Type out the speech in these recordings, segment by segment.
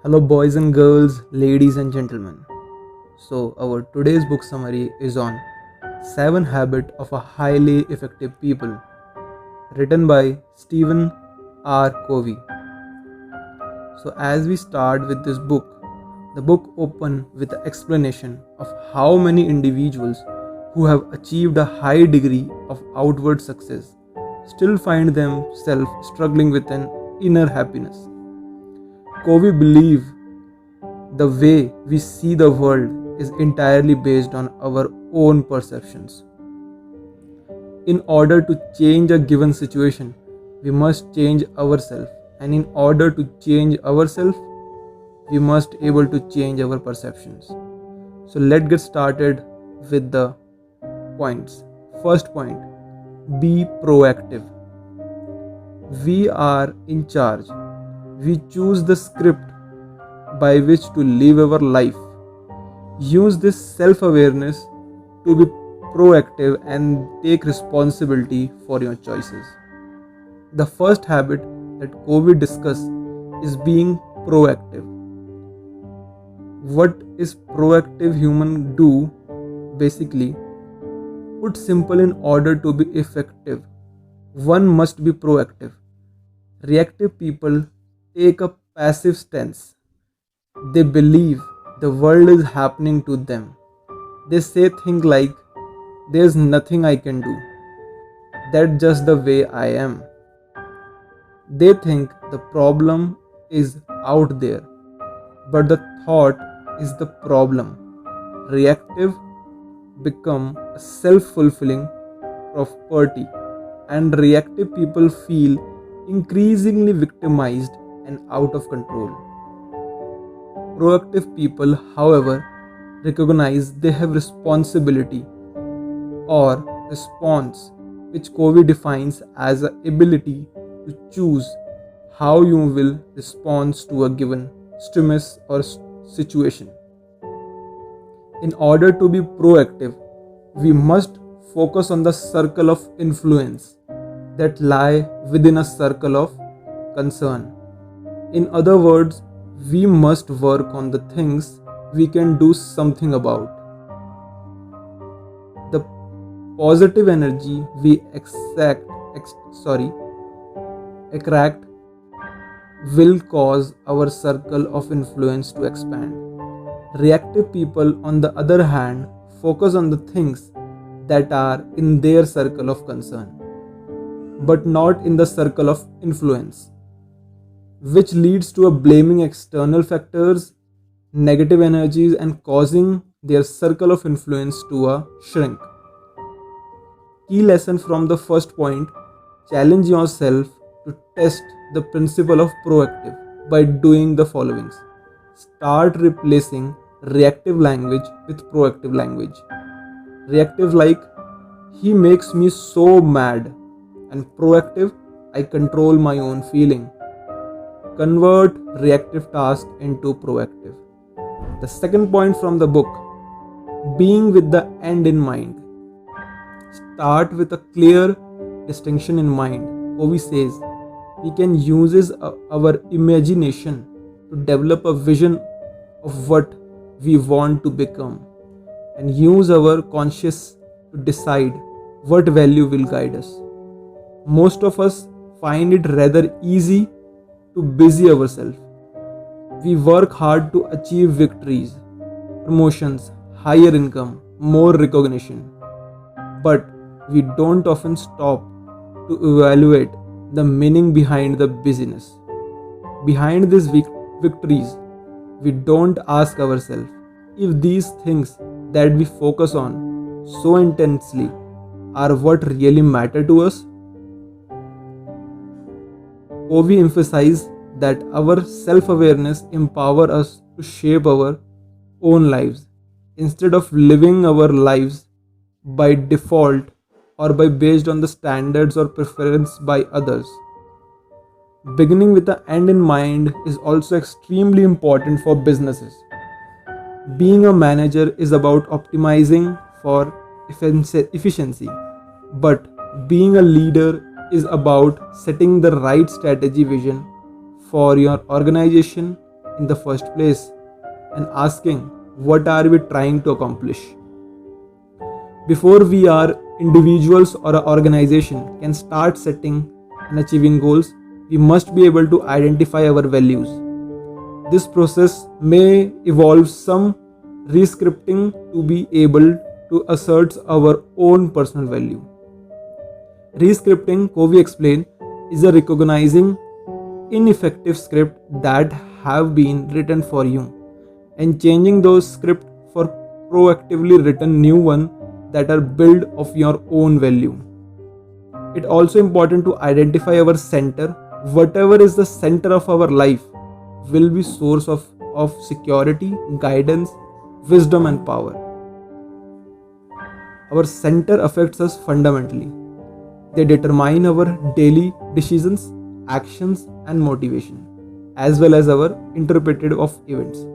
Hello, boys and girls, ladies and gentlemen. So, our today's book summary is on 7 Habits of a Highly Effective People, written by Stephen R. Covey. So, as we start with this book, the book opens with the explanation of how many individuals who have achieved a high degree of outward success still find themselves struggling with an inner happiness. Covey believes the way we see the world is entirely based on our own perceptions. In order to change a given situation, we must change ourselves, and in order to change ourselves, we must able to change our perceptions. So let's get started with the points. First point, be proactive. We are in charge. We choose the script by which to live our life. Use this self-awareness to be proactive and take responsibility for your choices. The first habit that Covey discussed is being proactive. What is proactive human do? Basically, put simple, in order to be effective, one must be proactive. Reactive people take a passive stance. They believe the world is happening to them. They say things like, there's nothing I can do. That's just the way I am. They think the problem is out there, but the thought is the problem. Reactive become a self-fulfilling property, and reactive people feel increasingly victimized and out of control. Proactive people, however, recognize they have responsibility or response, which Covey defines as the ability to choose how you will respond to a given stimulus or situation. In order to be proactive, we must focus on the circle of influence that lie within a circle of concern. In other words, we must work on the things we can do something about. The positive energy we attract will cause our circle of influence to expand. Reactive people, on the other hand, focus on the things that are in their circle of concern, but not in the circle of influence, which leads to a blaming external factors, negative energies, and causing their circle of influence to shrink. Key lesson from the first point, challenge yourself to test the principle of proactive by doing the followings. Start replacing reactive language with proactive language. Reactive like, he makes me so mad, and proactive, I control my own feeling. Convert reactive task into proactive. The second point from the book, being with the end in mind. Start with a clear distinction in mind. Covey says we can use our imagination to develop a vision of what we want to become, and use our conscious to decide what value will guide us. Most of us find it rather easy to busy ourselves. We work hard to achieve victories, promotions, higher income, more recognition. But we don't often stop to evaluate the meaning behind the busyness. Behind these victories, we don't ask ourselves if these things that we focus on so intensely are what really matter to us. Covey emphasizes that our self-awareness empowers us to shape our own lives instead of living our lives by default or by based on the standards or preference by others. Beginning with the end in mind is also extremely important for businesses. Being a manager is about optimizing for efficiency, but being a leader is about setting the right strategy vision for your organization in the first place and asking, what are we trying to accomplish? Before we are individuals or an organization can start setting and achieving goals, we must be able to identify our values. This process may involve some rescripting to be able to assert our own personal value. Rescripting, Covey explained, is a recognizing ineffective script that have been written for you and changing those scripts for proactively written new one that are built of your own value. It's also important to identify our center. Whatever is the center of our life will be source of security, guidance, wisdom and power. Our center affects us fundamentally. They determine our daily decisions, actions and motivation, as well as our interpretation of events.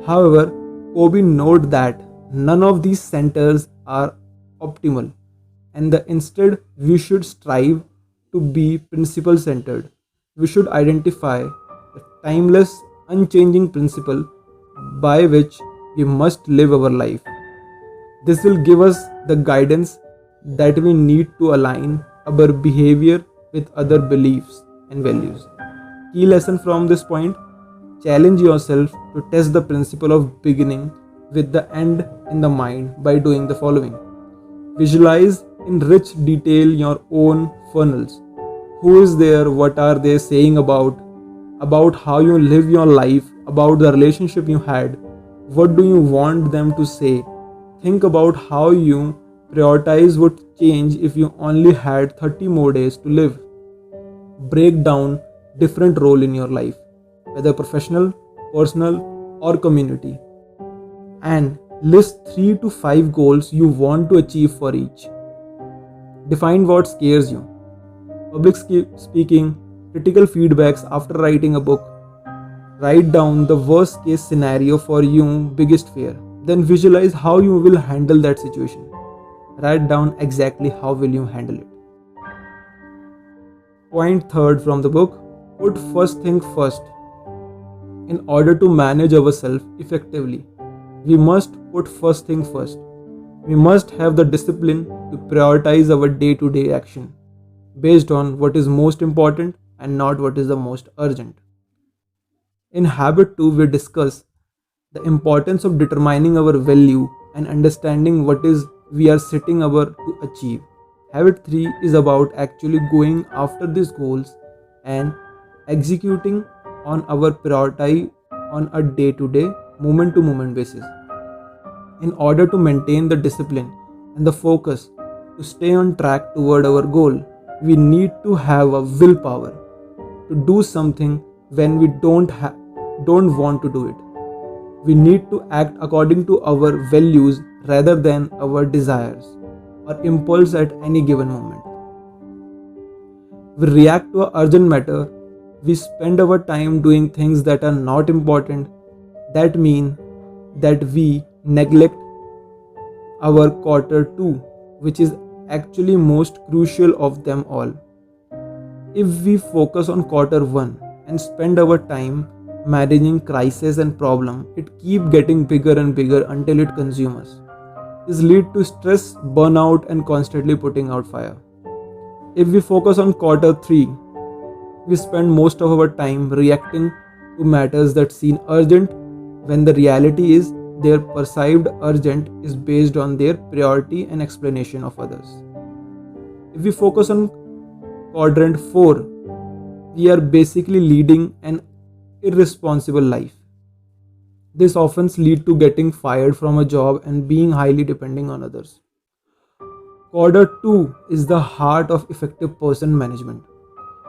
However, Covey noted that none of these centers are optimal, and instead we should strive to be principle centered. We should identify the timeless, unchanging principle by which we must live our life. This will give us the guidance that we need to align our behavior with other beliefs and values. Key lesson from this point: challenge yourself to test the principle of beginning with the end in the mind by doing the following. Visualize in rich detail your own funnels. Who is there? What are they saying about how you live your life, about the relationship you had? What do you want them to say? Think about how you prioritize would change if you only had 30 more days to live. Break down different role in your life, whether professional, personal or community, and list 3 to 5 goals you want to achieve for each. Define what scares you. Public speaking, critical feedbacks after writing a book. Write down the worst case scenario for you, biggest fear. Then visualize how you will handle that situation. Write down exactly how will you handle it. Point third from the book: put first thing first. In order to manage ourselves effectively, we must put first thing first. We must have the discipline to prioritize our day-to-day action based on what is most important and not what is the most urgent. In Habit 2, we discuss the importance of determining our value and understanding what is we are setting our to achieve. Habit 3 is about actually going after these goals and executing on our priority on a day-to-day, moment-to-moment basis. In order to maintain the discipline and the focus to stay on track toward our goal, we need to have a willpower to do something when we don't want to do it. We need to act according to our values rather than our desires or impulse at any given moment. We react to an urgent matter. We spend our time doing things that are not important. That means that we neglect our quarter 2, which is actually most crucial of them all. If we focus on quarter 1 and spend our time managing crisis and problem, it keep getting bigger and bigger until it consumes us. This lead to stress, burnout and constantly putting out fire. If we focus on quarter 3, we spend most of our time reacting to matters that seem urgent when the reality is their perceived urgent is based on their priority and explanation of others. If we focus on quadrant 4, we are basically leading an irresponsible life. This often leads to getting fired from a job and being highly dependent on others. Quadrant 2 is the heart of effective person management.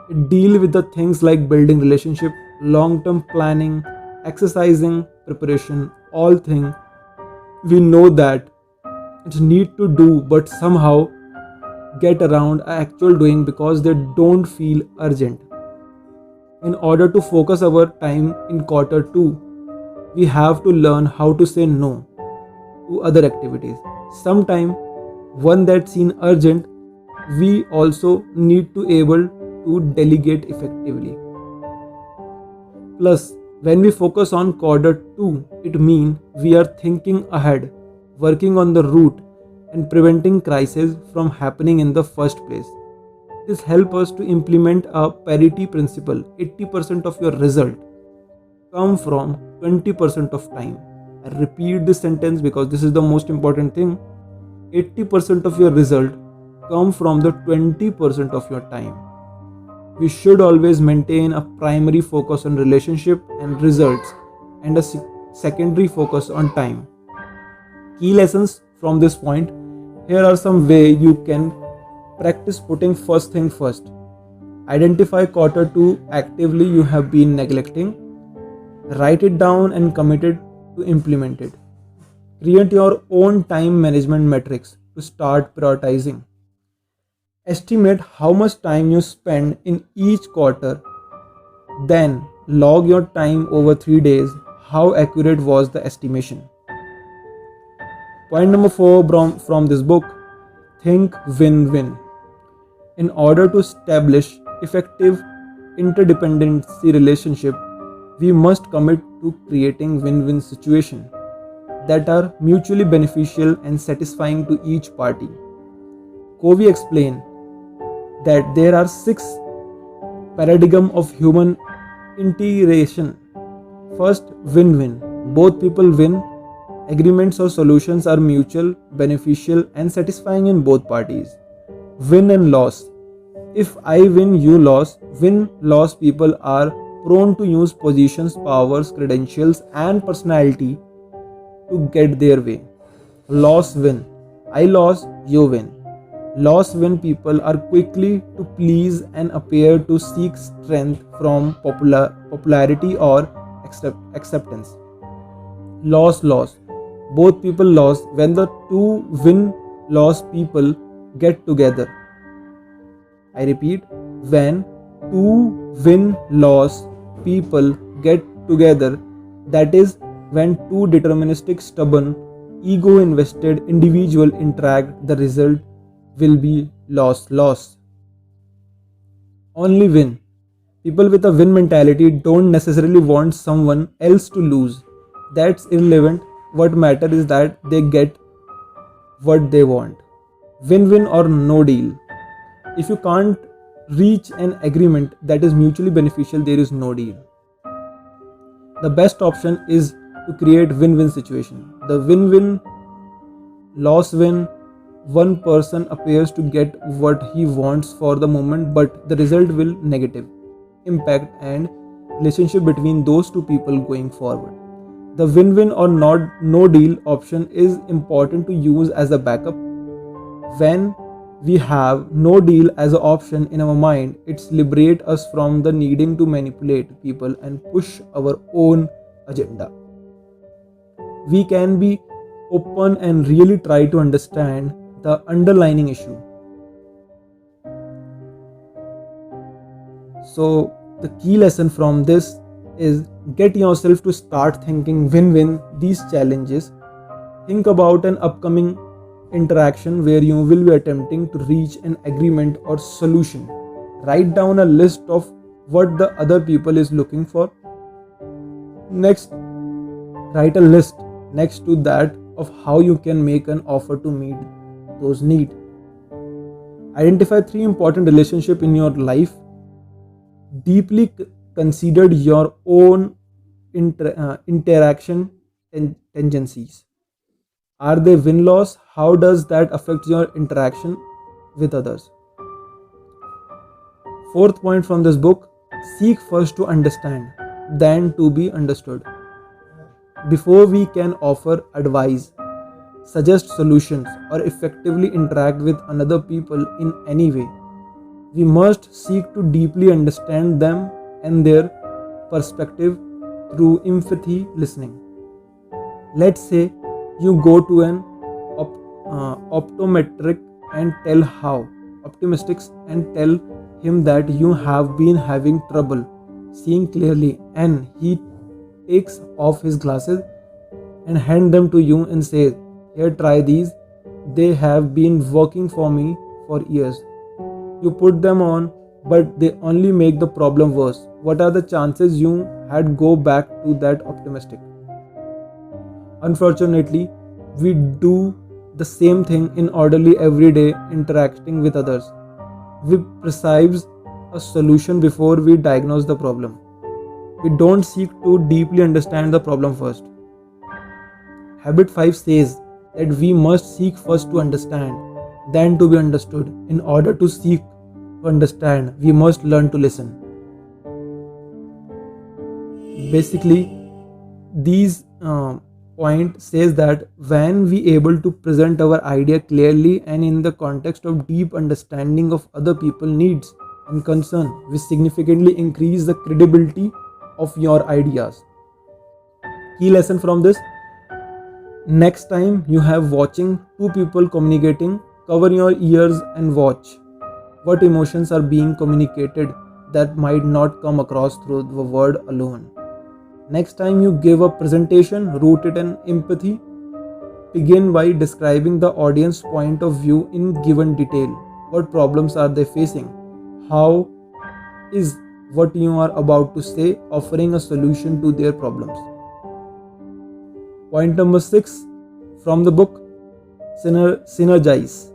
It deals with the things like building relationship, long-term planning, exercising, preparation, all things we know that it's need to do but somehow get around actual doing because they don't feel urgent. In order to focus our time in quarter 2, we have to learn how to say no to other activities. Sometimes one that seems urgent, we also need to able to delegate effectively. Plus, When we focus on quarter 2, it means we are thinking ahead, working on the route, and preventing crises from happening in the first place. This helps us to implement a parity principle. 80% of your result come from 20% of time. I repeat this sentence because this is the most important thing. 80% of your result come from the 20% of your time. We should always maintain a primary focus on relationship and results and a secondary focus on time. Key lessons from this point. Here are some way you can practice putting first thing first. Identify quarter 2 actively you have been neglecting. Write it down and commit it to implement it. Create your own time management metrics to start prioritizing. Estimate how much time you spend in each quarter. Then log your time over 3 days. How accurate was the estimation? Point number 4 from this book. Think win-win. In order to establish effective interdependency relationship, we must commit to creating win-win situations that are mutually beneficial and satisfying to each party. Covey explained that there are 6 paradigms of human integration. First, win-win. Both people win. Agreements or solutions are mutual, beneficial, and satisfying in both parties. Win and loss. If I win, you lose. Win-loss people are prone to use positions, powers, credentials, and personality to get their way. Loss-win. I lost, you win. Loss-win people are quickly to please and appear to seek strength from popularity or acceptance. Loss-loss. Both people lose when the two win-loss people get together. I repeat, when two win-loss people get together, that is when two deterministic, stubborn, ego-invested individuals interact, the result will be loss-loss. Only win. People with a win mentality don't necessarily want someone else to lose. That's irrelevant. What matters is that they get what they want. Win-win or no deal. If you can't reach an agreement that is mutually beneficial, there is no deal. The best option is to create win-win situation. The win-win, loss-win, one person appears to get what he wants for the moment, but the result will negative impact and relationship between those two people going forward. The win-win or no deal option is important to use as a backup. When we have no deal as an option in our mind, it's liberate us from the needing to manipulate people and push our own agenda. We can be open and really try to understand the underlying issue. So the key lesson from this is get yourself to start thinking win-win these challenges. Think about an upcoming interaction where you will be attempting to reach an agreement or solution. Write down a list of what the other people is looking for. Next, write a list next to that of how you can make an offer to meet those needs. Identify 3 important relationships in your life. Deeply considered your own interaction tendencies. Are they win-loss? How does that affect your interaction with others? 4th point from this book, seek first to understand, then to be understood. Before we can offer advice, suggest solutions, or effectively interact with another people in any way, we must seek to deeply understand them and their perspective through empathy listening. Let's say you go to an optometric and tell him that you have been having trouble seeing clearly, and he takes off his glasses and hand them to you and says, "Here, try these. They have been working for me for years." You put them on but they only make the problem worse. What are the chances you had go back to that optimistic? Unfortunately, we do the same thing in orderly everyday interacting with others. We prescribe a solution before we diagnose the problem. We don't seek to deeply understand the problem first. Habit 5 says that we must seek first to understand, then to be understood. In order to seek to understand, we must learn to listen. Basically, these point says that when we able to present our idea clearly and in the context of deep understanding of other people's needs and concern, we significantly increase the credibility of your ideas. Key lesson from this: next time you have watching two people communicating, cover your ears and watch what emotions are being communicated that might not come across through the word alone. Next time you give a presentation rooted in empathy, begin by describing the audience point of view in given detail. What problems are they facing? How is what you are about to say offering a solution to their problems? Point number 6 from the book: synergize.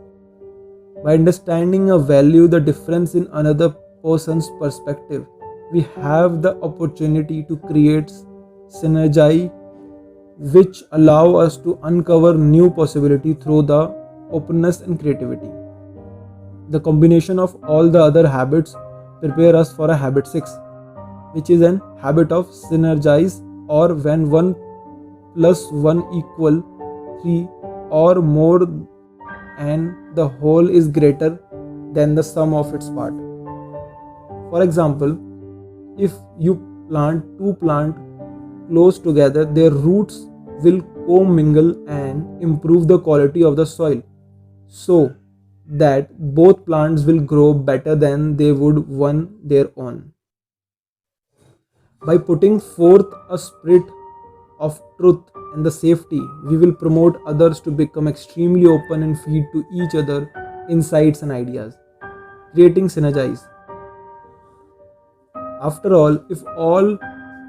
By understanding or value the difference in another person's perspective, we have the opportunity to create synergy which allow us to uncover new possibility through the openness and creativity. The combination of all the other habits prepare us for a habit 6, which is an habit of synergize, or when 1 plus 1 equal 3 or more and the whole is greater than the sum of its part. For example, if you plant two plants close together, their roots will commingle and improve the quality of the soil so that both plants will grow better than they would on their own. By putting forth a spirit of truth and the safety, we will promote others to become extremely open and feed to each other insights and ideas, creating synergies. After all,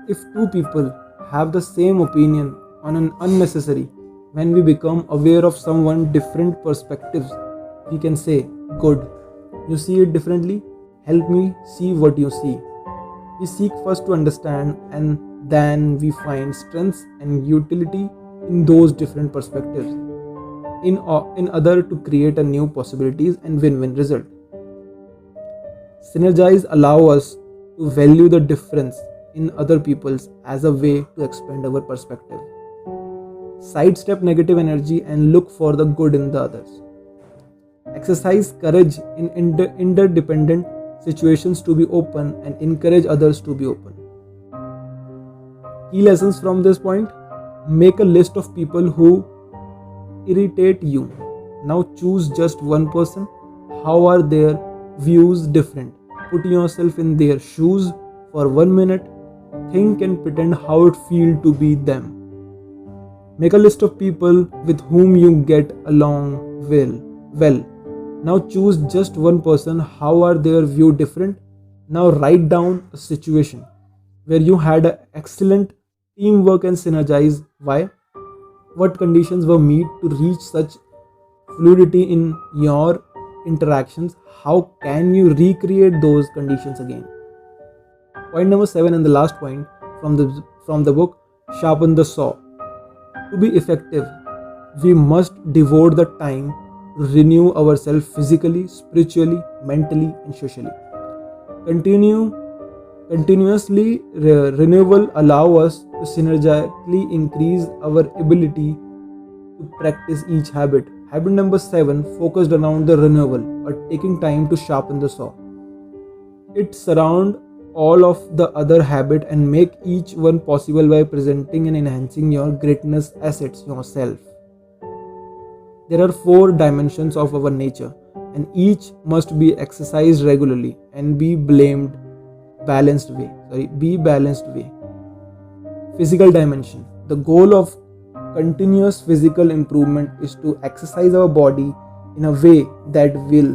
if two people have the same opinion on an unnecessary, when we become aware of someone different perspectives, we can say, good, you see it differently, help me see what you see. We seek first to understand and then we find strengths and utility in those different perspectives in order to create a new possibilities and win-win result. Synergize allow us to value the difference in other people's as a way to expand our perspective. Sidestep negative energy and look for the good in the others. Exercise courage in interdependent situations to be open and encourage others to be open. Key lessons from this point: make a list of people who irritate you. Now choose just one person. How are their views different? Put yourself in their shoes for 1 minute. Think and pretend how it feels to be them. Make a list of people with whom you get along well. Now choose just one person. How are their view different? Now write down a situation where you had an excellent teamwork and synergize. Why? What conditions were met to reach such fluidity in your interactions? How can you recreate those conditions again? Point number 7 and the last point from the book: sharpen the saw. To be effective, we must devote the time to renew ourselves physically, spiritually, mentally, and socially. Continuously renewal allow us to synergistically increase our ability to practice each habit. Habit number 7 focused around the renewal or taking time to sharpen the saw. It surround all of the other habit and make each one possible by presenting and enhancing your greatness assets yourself. There are 4 dimensions of our nature and each must be exercised regularly and be balanced way. Physical dimension. The goal of continuous physical improvement is to exercise our body in a way that will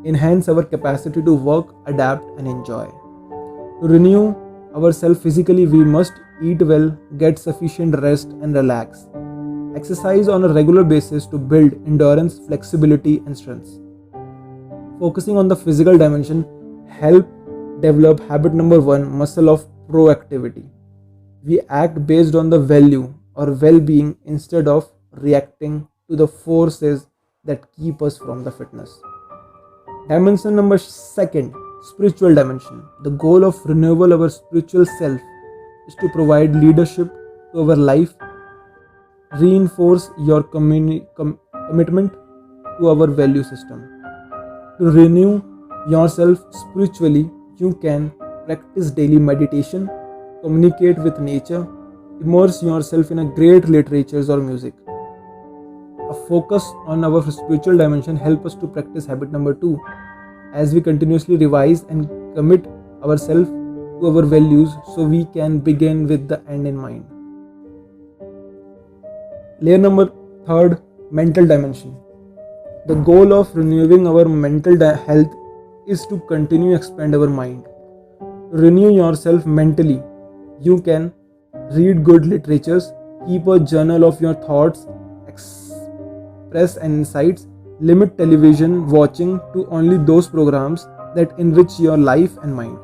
enhance our capacity to work, adapt, and enjoy. To renew ourselves physically, we must eat well, get sufficient rest, and relax. Exercise on a regular basis to build endurance, flexibility, and strength. Focusing on the physical dimension help develop habit number 1, muscle of proactivity. We act based on the value or well-being instead of reacting to the forces that keep us from the fitness. Dimension number 2, spiritual dimension. The goal of renewal of our spiritual self is to provide leadership to our life, reinforce your commitment to our value system. To renew yourself spiritually, you can practice daily meditation, communicate with nature, immerse yourself in a great literatures or music. A focus on our spiritual dimension helps us to practice habit number 2 as we continuously revise and commit ourselves to our values so we can begin with the end in mind. Layer number 3, mental dimension. The goal of renewing our mental health is to continue expand our mind. To renew yourself mentally, you can read good literatures, keep a journal of your thoughts, express and insights, limit television watching to only those programs that enrich your life and mind.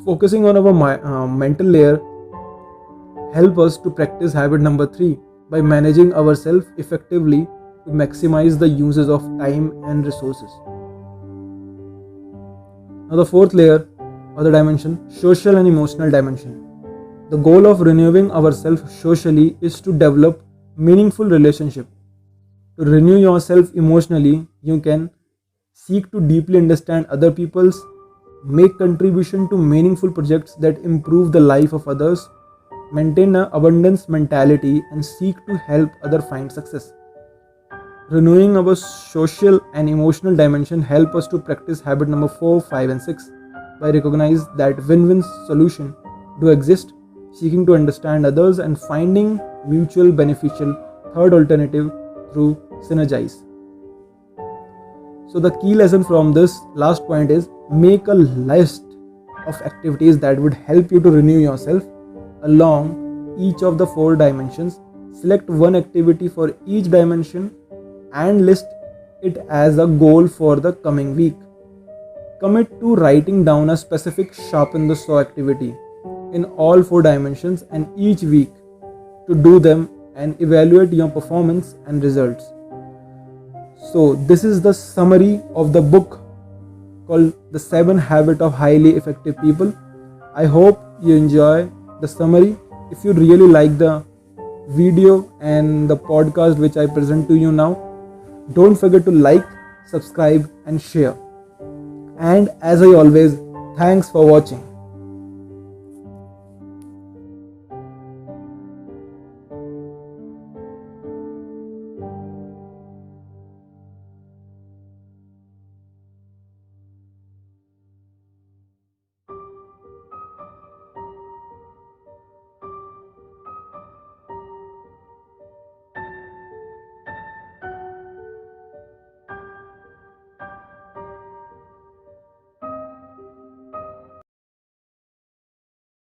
Focusing on our mental layer help us to practice habit number 3 by managing ourselves effectively to maximize the uses of time and resources. Now the 4th layer or the dimension, social and emotional dimension. The goal of renewing ourselves socially is to develop meaningful relationship. To renew yourself emotionally, you can seek to deeply understand other people's, make contribution to meaningful projects that improve the life of others, maintain an abundance mentality, and seek to help others find success. Renewing our social and emotional dimension help us to practice habit number 4, 5, and 6 by recognize that win-win solution do exist, seeking to understand others and finding mutual beneficial third alternative through synergize. So the key lesson from this last point is make a list of activities that would help you to renew yourself along each of the 4 dimensions. Select one activity for each dimension and list it as a goal for the coming week. Commit to writing down a specific sharpen the saw activity in all 4 dimensions and each week to do them and evaluate your performance and results. So this is the summary of the book called The 7 Habits of Highly Effective People. I hope you enjoy the summary. If you really like the video and the podcast which I present to you now, don't forget to like, subscribe and share. And as I always, thanks for watching.